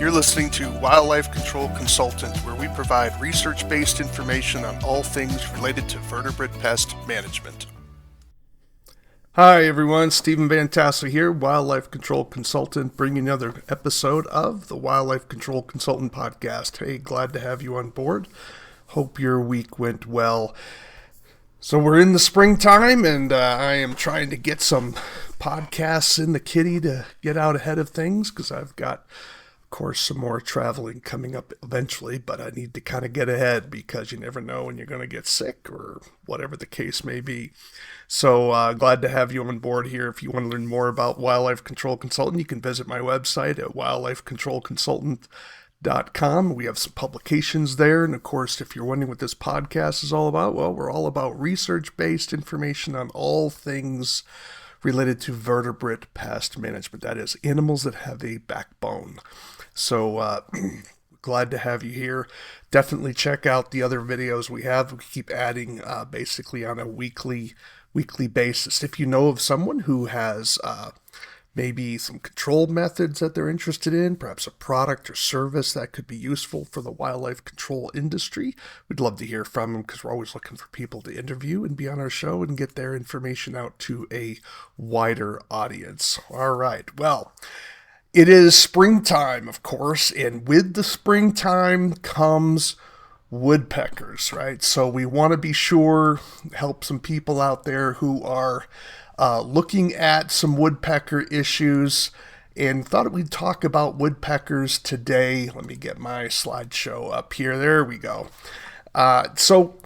You're listening to Wildlife Control Consultant, where we provide research-based information on all things related to vertebrate pest management. Hi everyone, Stephen Vantassel here, Wildlife Control Consultant, bringing another episode of the Wildlife Control Consultant podcast. Hey, glad to have you on board. Hope your week went well. So we're in the springtime, and I am trying to get some podcasts in the kitty to get out ahead of things, because I've got, of course, some more traveling coming up eventually, but I need to kind of get ahead because you never know when you're going to get sick or whatever the case may be. So glad to have you on board here. If you want to learn more about Wildlife Control Consultant, you can visit my website at wildlifecontrolconsultant.com. We have some publications there. And of course, if you're wondering what this podcast is all about, well, we're all about research-based information on all things related to vertebrate pest management. That is, animals that have a backbone. So glad to have you here. Definitely check out the other videos we have. We keep adding basically on a weekly basis. If you know of someone who has maybe some control methods that they're interested in, perhaps a product or service that could be useful for the wildlife control industry, we'd love to hear from them, because we're always looking for people to interview and be on our show and get their information out to a wider audience. All right, well, it is springtime, of course, and with the springtime comes woodpeckers, right? So we want to be sure, help some people out there who are looking at some woodpecker issues, and thought we'd talk about woodpeckers today. Let me get my slideshow up here. There we go. So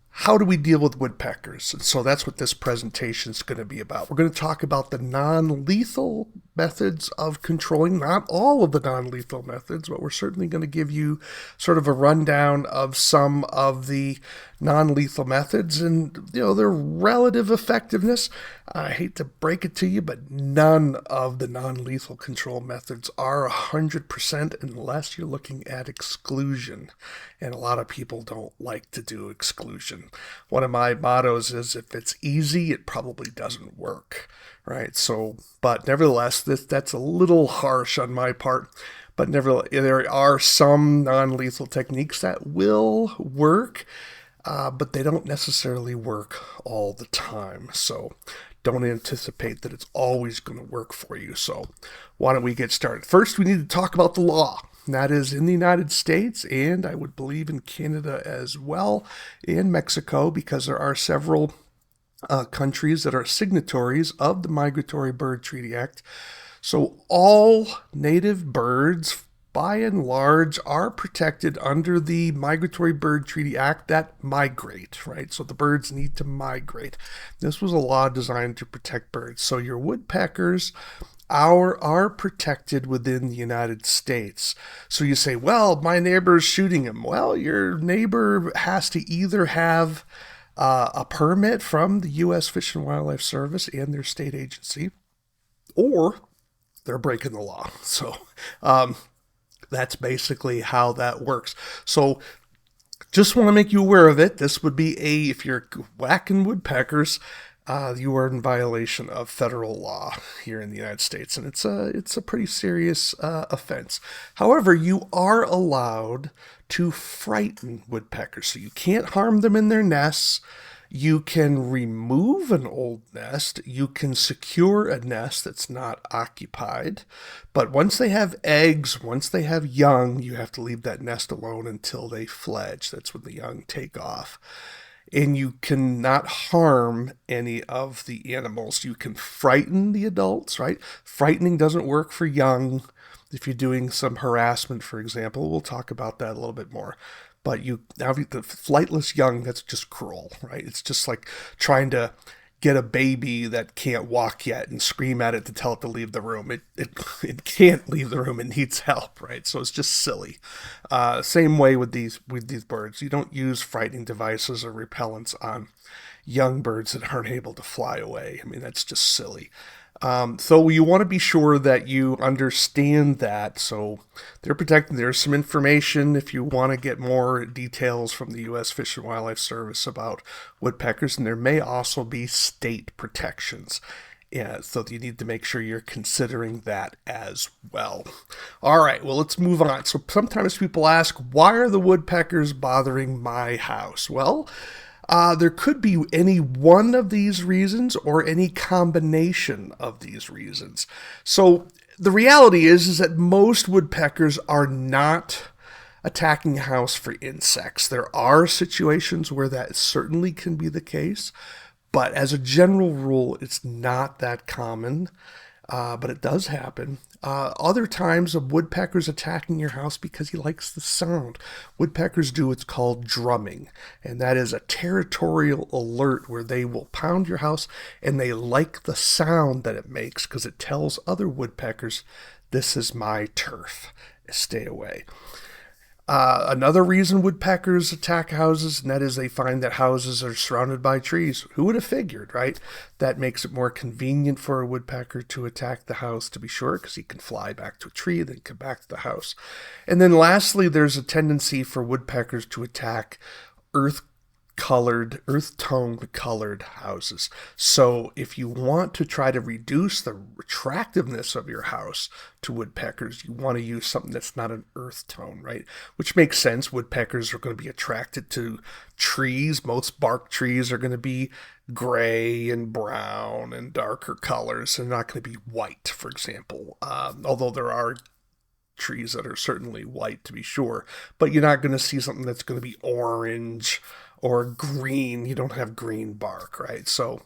how do we deal with woodpeckers? And so that's what this presentation is going to be about. We're going to talk about the non-lethal methods of controlling, not all of the non-lethal methods, but we're certainly going to give you sort of a rundown of some of the non-lethal methods and, their relative effectiveness. I hate to break it to you, but none of the non-lethal control methods are 100% unless you're looking at exclusion. And a lot of people don't like to do exclusion. One of my mottos is, if it's easy, it probably doesn't work. Right. So, but nevertheless, that's a little harsh on my part. But nevertheless, there are some non-lethal techniques that will work, but they don't necessarily work all the time. So don't anticipate that it's always going to work for you. So why don't we get started? First, we need to talk about the law. And that is in the United States, and I would believe in Canada as well, and Mexico, because there are several countries that are signatories of the Migratory Bird Treaty Act. So all native birds, by and large, are protected under the Migratory Bird Treaty Act that migrate, right? So the birds need to migrate. This was a law designed to protect birds. So your woodpeckers are protected within the United States. So you say, well, my neighbor's shooting him. Well, your neighbor has to either have a permit from the U.S. Fish and Wildlife Service and their state agency, or they're breaking the law. So that's basically how that works. So just want to make you aware of it. This would be if you're whacking woodpeckers, you are in violation of federal law here in the United States, and it's a pretty serious offense. However, you are allowed to frighten woodpeckers, so you can't harm them in their nests. You can remove an old nest. You can secure a nest that's not occupied. But once they have eggs, once they have young, you have to leave that nest alone until they fledge. That's when the young take off. And you cannot harm any of the animals. You can frighten the adults, right? Frightening doesn't work for young. If you're doing some harassment, for example, we'll talk about that a little bit more. But the flightless young, that's just cruel, right? It's just like trying to get a baby that can't walk yet and scream at it to tell it to leave the room. It can't leave the room. It needs help, right? So it's just silly. Same way with these birds. You don't use frightening devices or repellents on young birds that aren't able to fly away. I mean, that's just silly. So you want to be sure that you understand that. So they're protected. There's some information if you want to get more details from the U.S. Fish and Wildlife Service about woodpeckers, and there may also be state protections. Yeah, so you need to make sure you're considering that as well. All right, well, let's move on. So sometimes people ask, why are the woodpeckers bothering my house? Well, there could be any one of these reasons or any combination of these reasons. So the reality is that most woodpeckers are not attacking a house for insects. There are situations where that certainly can be the case, but as a general rule, it's not that common. But it does happen. Other times, a woodpecker's attacking your house because he likes the sound. Woodpeckers do what's called drumming, and that is a territorial alert where they will pound your house and they like the sound that it makes because it tells other woodpeckers, this is my turf, stay away. Another reason woodpeckers attack houses, and that is they find that houses are surrounded by trees. Who would have figured, right? That makes it more convenient for a woodpecker to attack the house, to be sure, because he can fly back to a tree, then come back to the house. And then lastly, there's a tendency for woodpeckers to attack earth-toned colored houses. So if you want to try to reduce the attractiveness of your house to woodpeckers, you want to use something that's not an earth tone, right? Which makes sense. Woodpeckers are going to be attracted to trees. Most bark trees are going to be gray and brown and darker colors. They're not going to be white, for example. Although there are trees that are certainly white, to be sure, but you're not going to see something that's going to be orange or green. You don't have green bark, right? So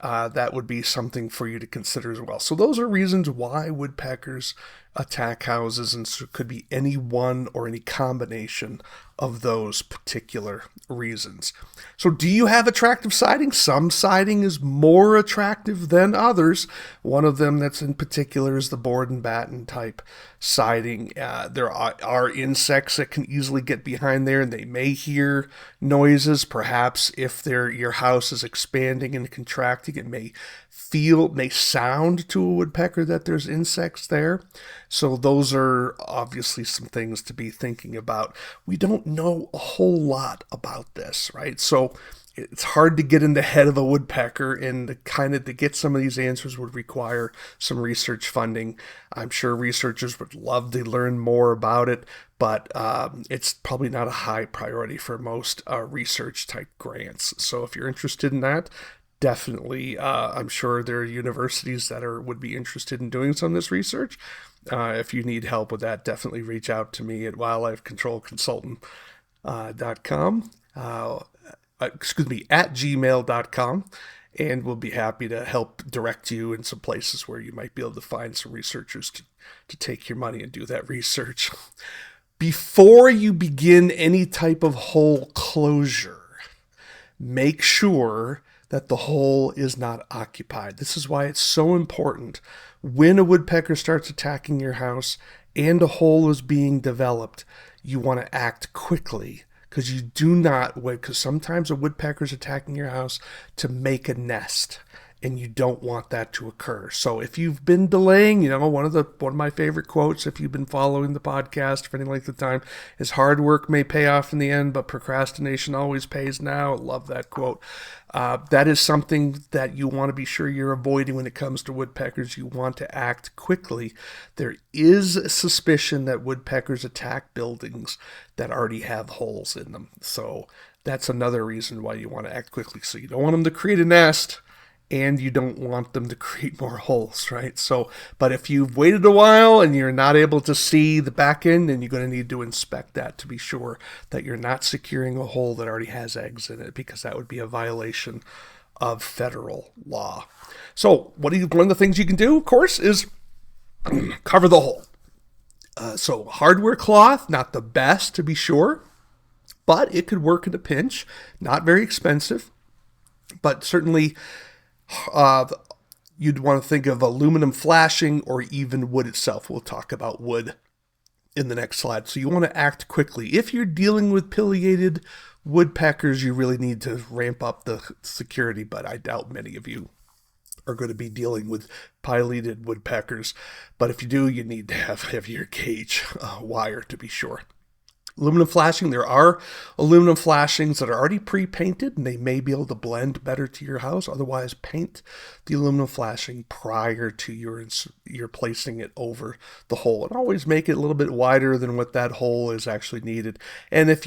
that would be something for you to consider as well. So those are reasons why woodpeckers attack houses, and so it could be any one or any combination of those particular reasons. So do you have attractive siding? Some siding is more attractive than others. One of them that's in particular is the board and batten type siding. There are insects that can easily get behind there, and they may hear noises. Perhaps if your house is expanding and contracting, it may sound to a woodpecker that there's insects there. So those are obviously some things to be thinking about. We don't know a whole lot about this, right? So it's hard to get in the head of a woodpecker, and to get some of these answers would require some research funding. I'm sure researchers would love to learn more about it, but it's probably not a high priority for most research type grants. So if you're interested in that, definitely, I'm sure there are universities that would be interested in doing some of this research. If you need help with that, definitely reach out to me at wildlifecontrolconsultant.com. At gmail.com, and we'll be happy to help direct you in some places where you might be able to find some researchers to take your money and do that research. Before you begin any type of hole closure, make sure that the hole is not occupied. This is why it's so important when a woodpecker starts attacking your house and a hole is being developed, you want to act quickly, because you do not wait, because sometimes a woodpecker is attacking your house to make a nest, and you don't want that to occur. So if you've been delaying, one of my favorite quotes, if you've been following the podcast for any length of time, is hard work may pay off in the end, but procrastination always pays now. I love that quote. That is something that you want to be sure you're avoiding when it comes to woodpeckers. You want to act quickly. There is a suspicion that woodpeckers attack buildings that already have holes in them. So that's another reason why you want to act quickly. So you don't want them to create a nest, and you don't want them to create more holes, right? So, but if you've waited a while and you're not able to see the back end, then you're going to need to inspect that to be sure that you're not securing a hole that already has eggs in it, because that would be a violation of federal law. So one of the things you can do, of course, is cover the hole. So hardware cloth, not the best to be sure, but it could work in a pinch. Not very expensive, but certainly you'd want to think of aluminum flashing or even wood itself. We'll talk about wood in the next slide. So you want to act quickly. If you're dealing with pileated woodpeckers, you really need to ramp up the security, but I doubt many of you are going to be dealing with pileated woodpeckers. But if you do, you need to have heavier gauge wire to be sure. Aluminum flashing, there are aluminum flashings that are already pre-painted and they may be able to blend better to your house. Otherwise, paint the aluminum flashing prior to your placing it over the hole. And always make it a little bit wider than what that hole is actually needed. And if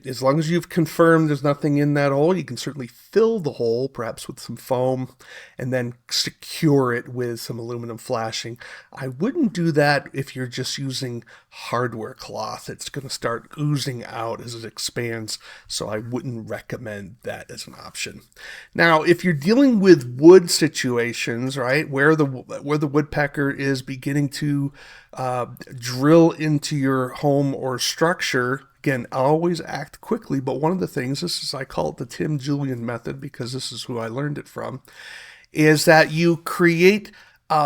as long as you've confirmed there's nothing in that hole, you can certainly fill the hole, perhaps with some foam, and then secure it with some aluminum flashing. I wouldn't do that if you're just using hardware cloth. It's going to start oozing out as it expands, so I wouldn't recommend that as an option. Now, if you're dealing with wood situations, right, where the woodpecker is beginning to drill into your home or structure, again, always act quickly. But one of the things, I call it the Tim Julian method because this is who I learned it from, is that you create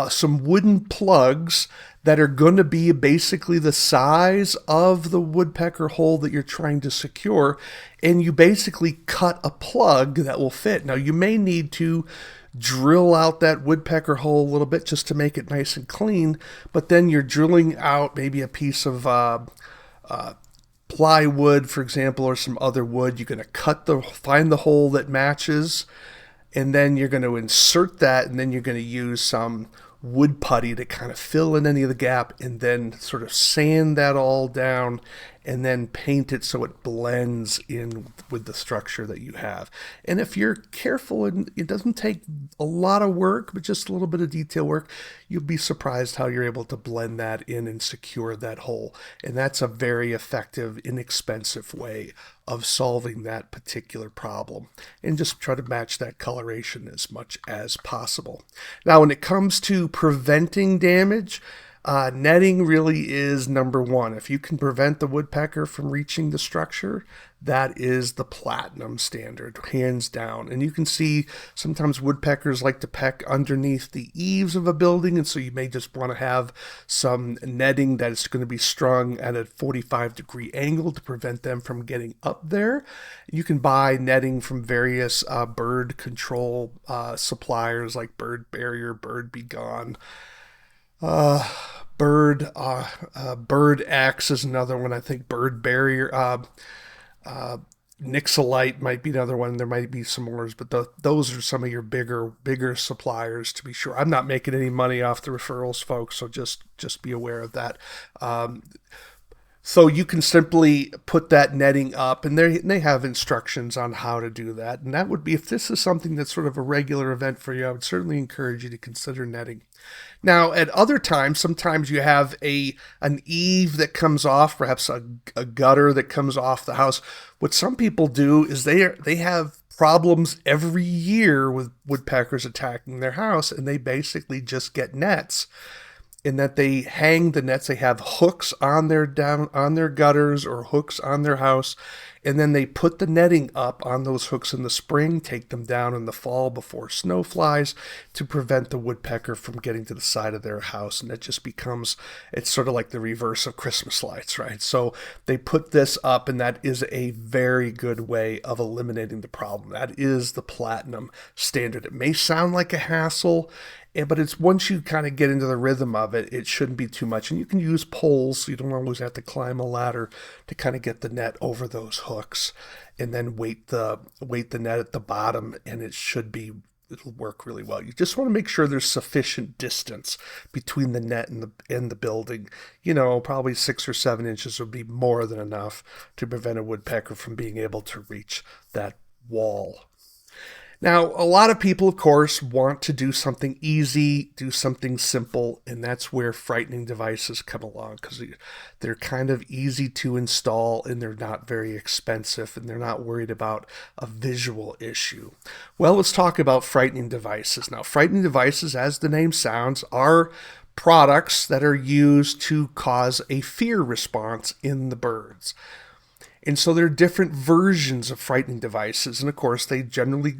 some wooden plugs that are going to be basically the size of the woodpecker hole that you're trying to secure, and you basically cut a plug that will fit. Now, you may need to drill out that woodpecker hole a little bit just to make it nice and clean, but then you're drilling out maybe a piece of plywood, for example, or some other wood. You're going to find the hole that matches, and then you're going to insert that, and then you're going to use some wood putty to kind of fill in any of the gap, and then sort of sand that all down, and then paint it so it blends in with the structure that you have. And if you're careful, and it doesn't take a lot of work, but just a little bit of detail work, you'll be surprised how you're able to blend that in and secure that hole. And that's a very effective, inexpensive way of solving that particular problem. And just try to match that coloration as much as possible. Now, when it comes to preventing damage, netting really is number one. If you can prevent the woodpecker from reaching the structure, that is the platinum standard, hands down. And you can see sometimes woodpeckers like to peck underneath the eaves of a building, and so you may just want to have some netting that is going to be strung at a 45-degree angle to prevent them from getting up there. You can buy netting from various bird control suppliers like Bird Barrier, Bird Be Gone. Bird X is another one. I think Bird Barrier, Nixolite might be another one. There might be some more, but those are some of your bigger suppliers, to be sure. I'm not making any money off the referrals, folks, so just be aware of that. So you can simply put that netting up, and they have instructions on how to do that. And that would be, if this is something that's sort of a regular event for you, I would certainly encourage you to consider netting. Now, at other times, sometimes you have an eave that comes off, perhaps a gutter that comes off the house. What some people do is they have problems every year with woodpeckers attacking their house, and they basically just get nets. In that they hang the nets, they have hooks on their gutters or hooks on their house, and then they put the netting up on those hooks in the spring, take them down in the fall before snow flies to prevent the woodpecker from getting to the side of their house. And it just becomes, it's sort of like the reverse of Christmas lights, right? So they put this up, and that is a very good way of eliminating the problem. That is the platinum standard. It may sound like a hassle, but it's once you kind of get into the rhythm of it, it shouldn't be too much. And you can use poles, so you don't always have to climb a ladder to kind of get the net over those hooks, and then weight the net at the bottom, and it'll work really well. You just want to make sure there's sufficient distance between the net and the building. Probably 6 or 7 inches would be more than enough to prevent a woodpecker from being able to reach that wall. Now, a lot of people, of course, want to do something easy, do something simple, and that's where frightening devices come along, because they're kind of easy to install, and they're not very expensive, and they're not worried about a visual issue. Well, let's talk about frightening devices. Now, frightening devices, as the name sounds, are products that are used to cause a fear response in the birds. And so there are different versions of frightening devices, and of course they generally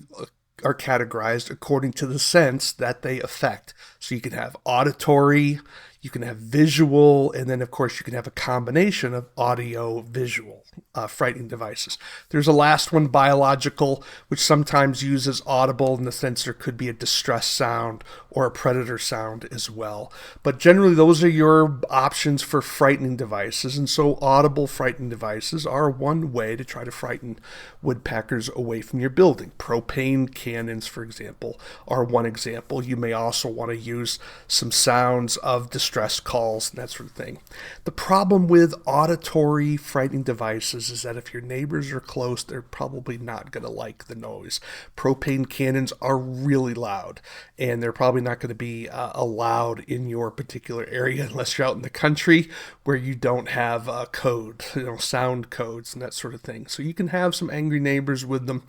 are categorized according to the sense that they affect. So you can have auditory, You can have visual, and then of course you can have a combination of audio visual frightening devices. There's a last one, biological, which sometimes uses audible in the sense there could be a distress sound or a predator sound as well. But generally those are your options for frightening devices, and so audible frightening devices are one way to try to frighten woodpeckers away from your building. Propane cannons, for example, are one example. You may also want to use some sounds of distress calls and that sort of thing. The problem with auditory frightening devices is that if your neighbors are close, they're probably not going to like the noise. Propane cannons are really loud, and they're probably not going to be allowed in your particular area unless you're out in the country where you don't have code, sound codes and that sort of thing. So you can have some angry neighbors with them,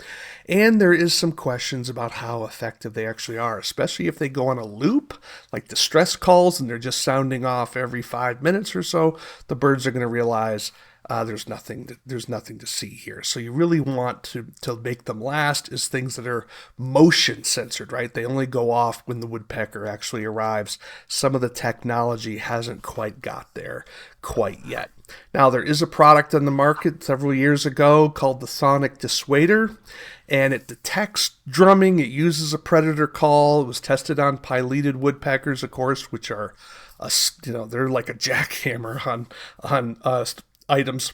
and there is some questions about how effective they actually are, especially if they go on a loop, like distress calls, and they're just sounding off every 5 minutes or so. The birds are going to realize there's nothing to see here. So you really want to make them last is things that are motion censored, right? They only go off when the woodpecker actually arrives. Some of the technology hasn't quite got there quite yet. Now, there is a product on the market several years ago called the Sonic Dissuader, and it detects drumming. It uses a predator call. It was tested on pileated woodpeckers, of course, which are, they're like a jackhammer on items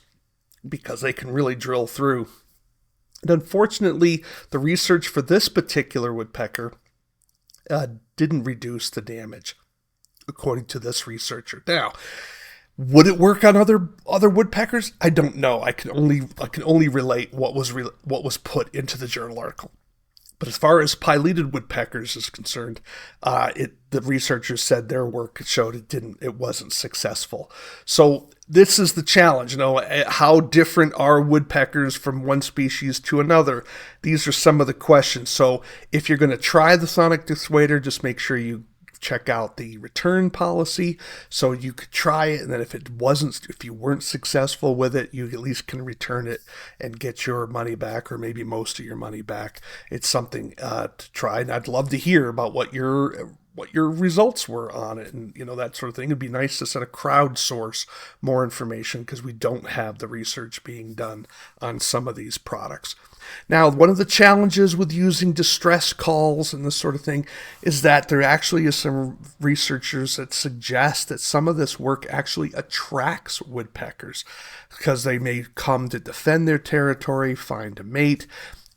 because they can really drill through. And unfortunately, the research for this particular woodpecker didn't reduce the damage, according to this researcher. Now, would it work on other woodpeckers? I don't know. I can only relate what was put into the journal article. But as far as pileated woodpeckers is concerned, the researchers said their work showed it wasn't successful. So this is the challenge. How different are woodpeckers from one species to another? These are some of the questions. So if you're going to try the Sonic Dissuader, just make sure you check out the return policy so you could try it, and then if you weren't successful with it, you at least can return it and get your money back, or maybe most of your money back. It's something to try, and I'd love to hear about what your results were on it, and that sort of thing. It'd be nice to sort of crowdsource more information because we don't have the research being done on some of these products. Now, one of the challenges with using distress calls and this sort of thing is that there actually is some researchers that suggest that some of this work actually attracts woodpeckers because they may come to defend their territory, find a mate,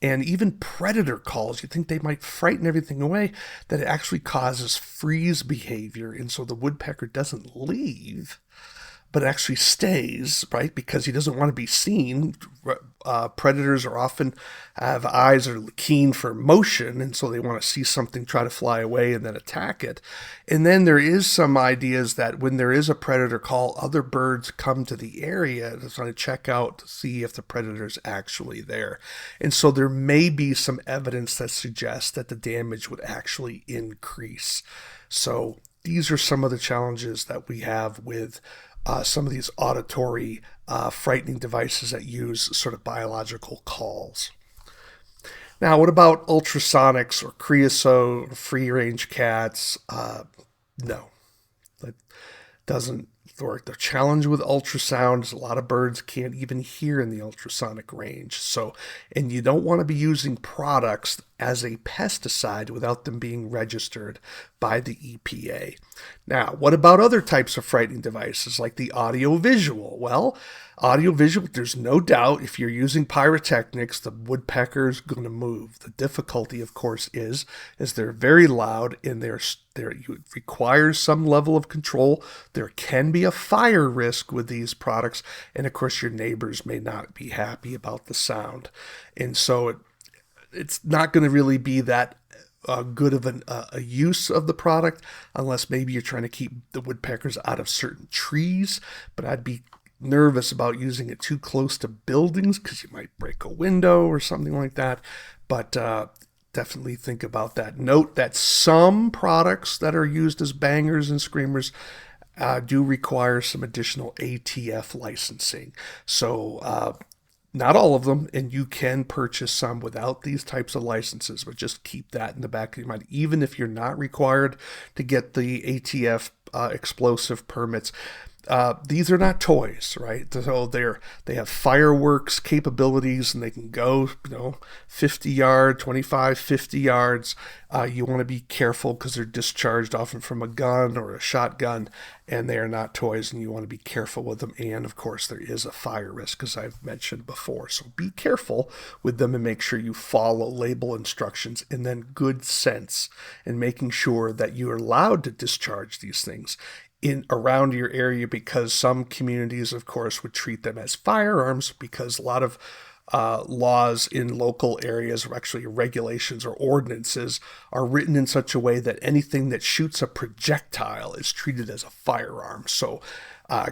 and even predator calls. You think they might frighten everything away, that it actually causes freeze behavior, and so the woodpecker doesn't leave, but actually stays, right? Because he doesn't want to be seen. Predators are often have eyes that are keen for motion, and so they want to see something, try to fly away, and then attack it. And then there is some ideas that when there is a predator call, other birds come to the area to try to check out to see if the predator's actually there. And so there may be some evidence that suggests that the damage would actually increase. So these are some of the challenges that we have with some of these auditory frightening devices that use sort of biological calls. Now, what about ultrasonics or creosote, free-range cats? No, that doesn't work. The challenge with ultrasound is a lot of birds can't even hear in the ultrasonic range. So, and you don't want to be using products as a pesticide without them being registered by the EPA. Now, what about other types of frightening devices like the audio-visual? Well, audio-visual, there's no doubt if you're using pyrotechnics, the woodpecker's going to move. The difficulty, of course, is they're very loud and it requires some level of control. There can be a fire risk with these products, and of course your neighbors may not be happy about the sound. And so it's not going to really be that good of a use of the product unless maybe you're trying to keep the woodpeckers out of certain trees. But I'd be nervous about using it too close to buildings because you might break a window or something like that. But definitely think about that. Note that some products that are used as bangers and screamers do require some additional ATF licensing. So not all of them, and you can purchase some without these types of licenses, but just keep that in the back of your mind. Even if you're not required to get the ATF explosive permits. These are not toys, right? So they have fireworks capabilities, and they can go, 50 yards, 25, 50 yards. You want to be careful because they're discharged often from a gun or a shotgun, and they are not toys, and you want to be careful with them. And of course, there is a fire risk, as I've mentioned before. So be careful with them and make sure you follow label instructions, and then good sense in making sure that you are allowed to discharge these things in around your area, because some communities, of course, would treat them as firearms, because a lot of laws in local areas, or actually regulations or ordinances, are written in such a way that anything that shoots a projectile is treated as a firearm. So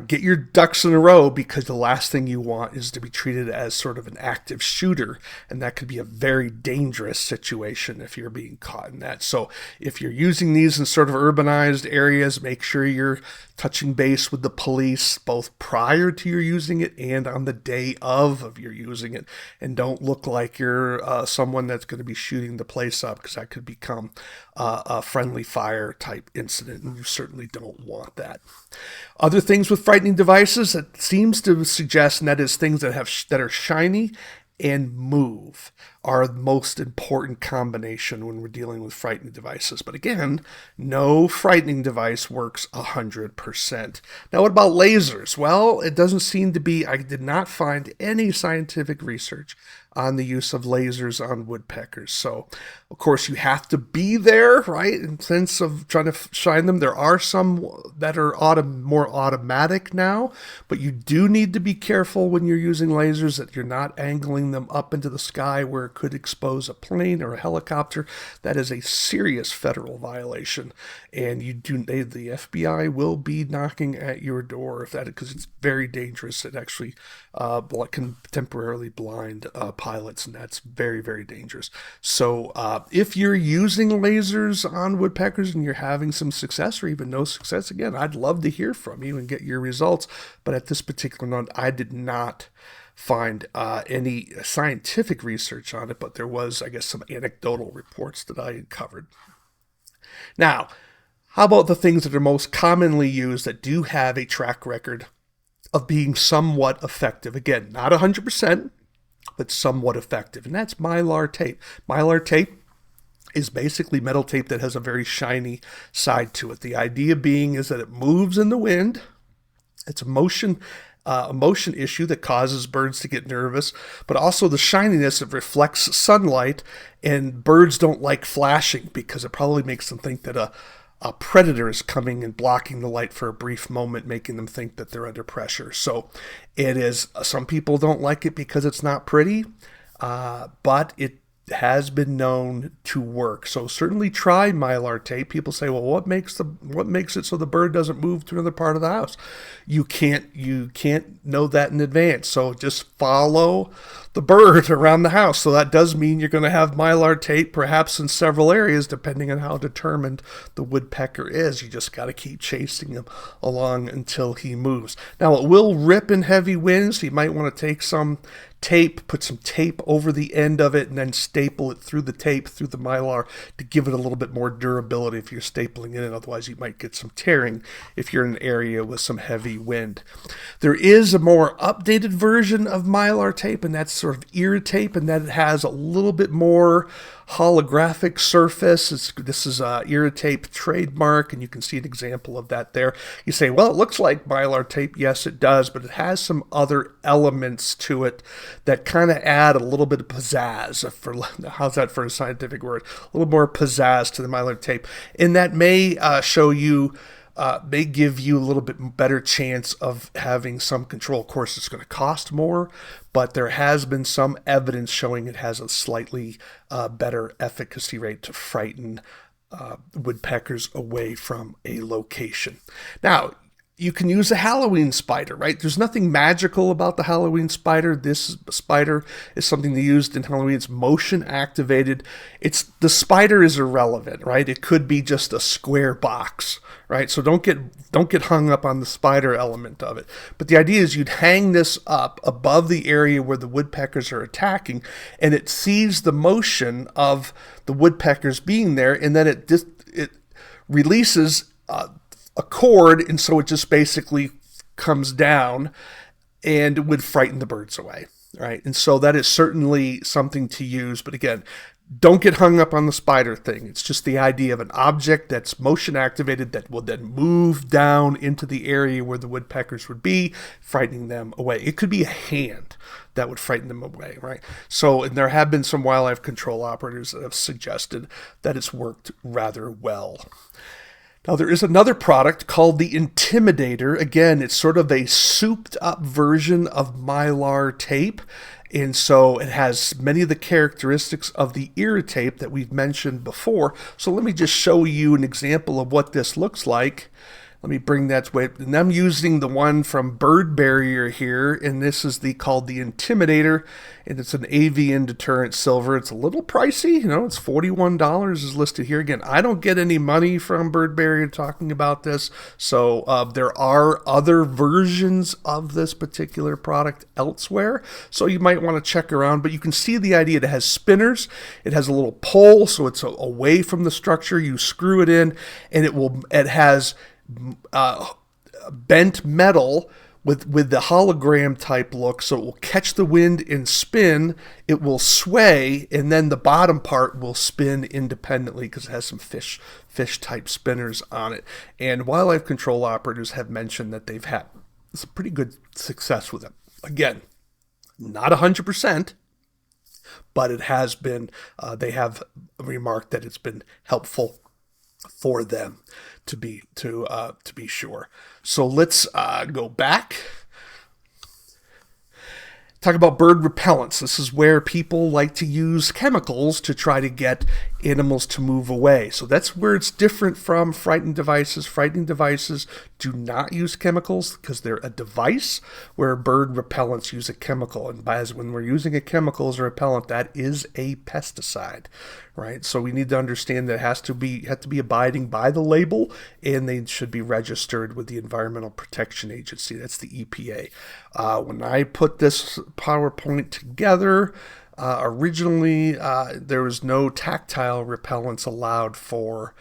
get your ducks in a row, because the last thing you want is to be treated as sort of an active shooter, and that could be a very dangerous situation if you're being caught in that. So if you're using these in sort of urbanized areas, make sure you're touching base with the police both prior to your using it and on the day of your using it, and don't look like you're someone that's going to be shooting the place up, because that could become a friendly fire type incident, and you certainly don't want that. Other things with frightening devices, it seems to suggest, and that is things that are shiny and move, are the most important combination when we're dealing with frightening devices. But again, no frightening device works 100%. Now, what about lasers? Well, it doesn't seem to be, I did not find any scientific research on the use of lasers on woodpeckers. So, of course, you have to be there, right, in sense of trying to shine them. There are some that are more automatic now, but you do need to be careful when you're using lasers that you're not angling them up into the sky where it could expose a plane or a helicopter. That is a serious federal violation, and the FBI will be knocking at your door if that, because it's very dangerous. It actually can temporarily blind pilots, and that's very, very dangerous. So if you're using lasers on woodpeckers and you're having some success or even no success, again, I'd love to hear from you and get your results. But at this particular moment, I did not find any scientific research on it, but there was, I guess, some anecdotal reports that I had covered. Now, how about the things that are most commonly used that do have a track record of being somewhat effective? Again, not 100%, but somewhat effective, and that's Mylar tape. Mylar tape is basically metal tape that has a very shiny side to it. The idea being is that it moves in the wind. It's a motion issue that causes birds to get nervous, but also the shininess, it reflects sunlight, and birds don't like flashing because it probably makes them think that a predator is coming and blocking the light for a brief moment, making them think that they're under pressure. So it is, some people don't like it because it's not pretty, but it has been known to work. So certainly try Mylar tape. People say, well, what makes it so the bird doesn't move to another part of the house? You can't know that in advance. So just follow the bird around the house. So that does mean you're going to have Mylar tape perhaps in several areas, depending on how determined the woodpecker is. You just got to keep chasing him along until he moves. Now, it will rip in heavy winds. So you might want to take some tape, put some tape over the end of it, and then staple it through the tape, through the Mylar, to give it a little bit more durability if you're stapling it in. Otherwise, you might get some tearing if you're in an area with some heavy wind. There is a more updated version of Mylar tape, and that's sort of Irritape, and that it has a little bit more holographic surface. This is a Irritape trademark, and you can see an example of that there. You say, well, it looks like Mylar tape. Yes, it does, but it has some other elements to it that kind of add a little bit of pizzazz. How's that for a scientific word? A little more pizzazz to the Mylar tape, and that may may give you a little bit better chance of having some control. Of course, it's going to cost more, but there has been some evidence showing it has a slightly better efficacy rate to frighten woodpeckers away from a location. Now, you can use a Halloween spider, right? There's nothing magical about the Halloween spider. This spider is something they used in Halloween. It's motion activated. The spider is irrelevant, right? It could be just a square box, right? So don't get hung up on the spider element of it. But the idea is you'd hang this up above the area where the woodpeckers are attacking, and it sees the motion of the woodpeckers being there, and then it releases a cord, and so it just basically comes down and would frighten the birds away, right? And so that is certainly something to use. But again, don't get hung up on the spider thing. It's just the idea of an object that's motion activated that will then move down into the area where the woodpeckers would be, frightening them away. It could be a hand that would frighten them away, right? So, and there have been some wildlife control operators that have suggested that it's worked rather well. Now, there is another product called the Intimidator. Again, it's sort of a souped up version of Mylar tape. And so it has many of the characteristics of the Irritape that we've mentioned before. So let me just show you an example of what this looks like. Let me bring that way. And I'm using the one from Bird Barrier here, and this is called the Intimidator, and it's an avian deterrent silver. It's a little pricey, it's $41 is listed here. Again, I don't get any money from Bird Barrier talking about this, so there are other versions of this particular product elsewhere, so you might want to check around, but you can see the idea. It has spinners, it has a little pole, so it's away from the structure. You screw it in, and it has bent metal with the hologram type look, so it will catch the wind and spin. It will sway, and then the bottom part will spin independently because it has some fish type spinners on it. And wildlife control operators have mentioned that they've had some pretty good success with it. Again, not 100%, but it has been. They have remarked that it's been helpful for them to be sure. So let's go back. Talk about bird repellents. This is where people like to use chemicals to try to get animals to move away. So that's where it's different from frightening devices. Frightening devices do not use chemicals because they're a device, where bird repellents use a chemical. And when we're using a chemical as a repellent, that is a pesticide, right? So we need to understand that it have to be abiding by the label, and they should be registered with the Environmental Protection Agency. That's the EPA. When I put this PowerPoint together, originally there was no tactile repellents allowed for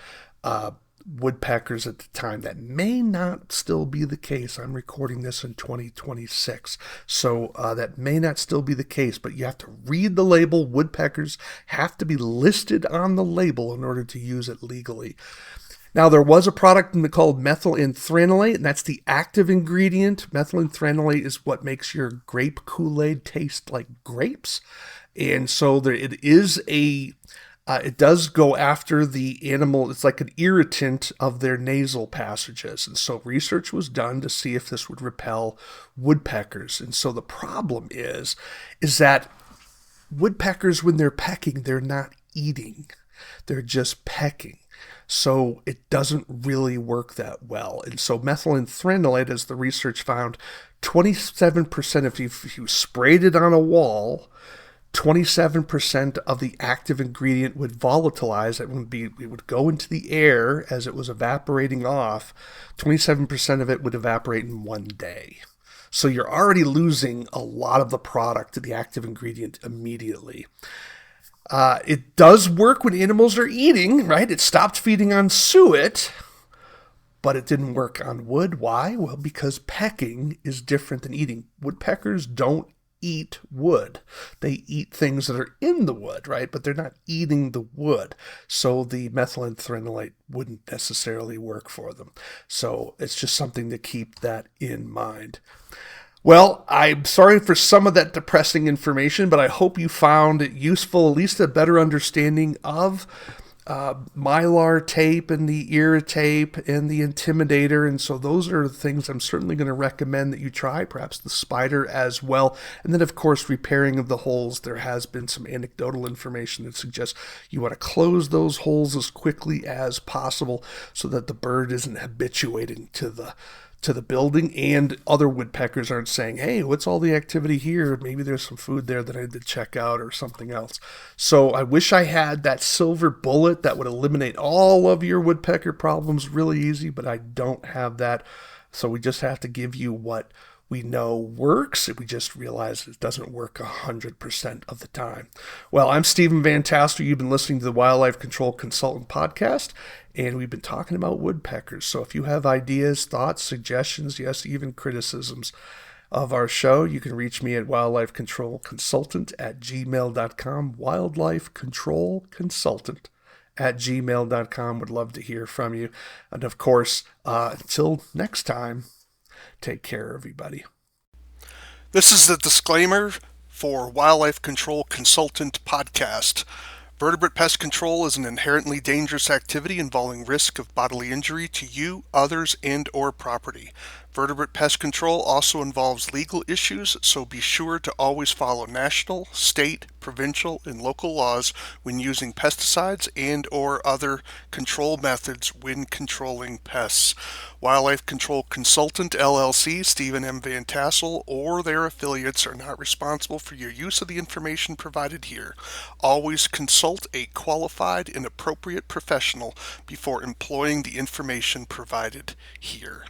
woodpeckers at the time. That may not still be the case. I'm recording this in 2026, so that may not still be the case, but you have to read the label. Woodpeckers have to be listed on the label in order to use it legally. Now, there was a product called methylenthranilate, and that's the active ingredient. Methylenthranilate is what makes your grape Kool-Aid taste like grapes. And so it does go after the animal. It's like an irritant of their nasal passages. And so research was done to see if this would repel woodpeckers. And so the problem is that woodpeckers, when they're pecking, they're not eating. They're just pecking. So it doesn't really work that well. And so methylenthranilate, as the research found, 27%, if you sprayed it on a wall, 27% of the active ingredient would volatilize. It would go into the air as it was evaporating off. 27% of it would evaporate in one day. So you're already losing a lot of the product, the active ingredient, immediately. It does work when animals are eating, right? It stopped feeding on suet, but it didn't work on wood. Why? Well, because pecking is different than eating. Woodpeckers don't eat wood. They eat things that are in the wood, right? But they're not eating the wood. So the methylenthranilate wouldn't necessarily work for them. So it's just something to keep that in mind. Well, I'm sorry for some of that depressing information, but I hope you found it useful, at least a better understanding of Mylar tape and the Irritape and the Intimidator. And so those are the things I'm certainly going to recommend that you try, perhaps the spider as well. And then, of course, repairing of the holes. There has been some anecdotal information that suggests you want to close those holes as quickly as possible so that the bird isn't habituating to the building, and other woodpeckers aren't saying, hey, what's all the activity here? Maybe there's some food there that I need to check out or something else. So I wish I had that silver bullet that would eliminate all of your woodpecker problems really easy, but I don't have that. So we just have to give you what we know works. We just realize it doesn't work 100% of the time. Well, I'm Stephen Vantassel. You've been listening to the Wildlife Control Consultant Podcast, and we've been talking about woodpeckers. So if you have ideas, thoughts, suggestions, yes, even criticisms of our show, you can reach me at wildlifecontrolconsultant@gmail.com. wildlifecontrolconsultant@gmail.com. Would love to hear from you. And of course, until next time, take care, everybody. This is the disclaimer for Wildlife Control Consultant Podcast. Vertebrate pest control is an inherently dangerous activity involving risk of bodily injury to you, others, and/or property. Vertebrate pest control also involves legal issues, so be sure to always follow national, state, provincial, and local laws when using pesticides and/or other control methods when controlling pests. Wildlife Control Consultant LLC, Stephen M. Vantassel, or their affiliates are not responsible for your use of the information provided here. Always consult a qualified and appropriate professional before employing the information provided here.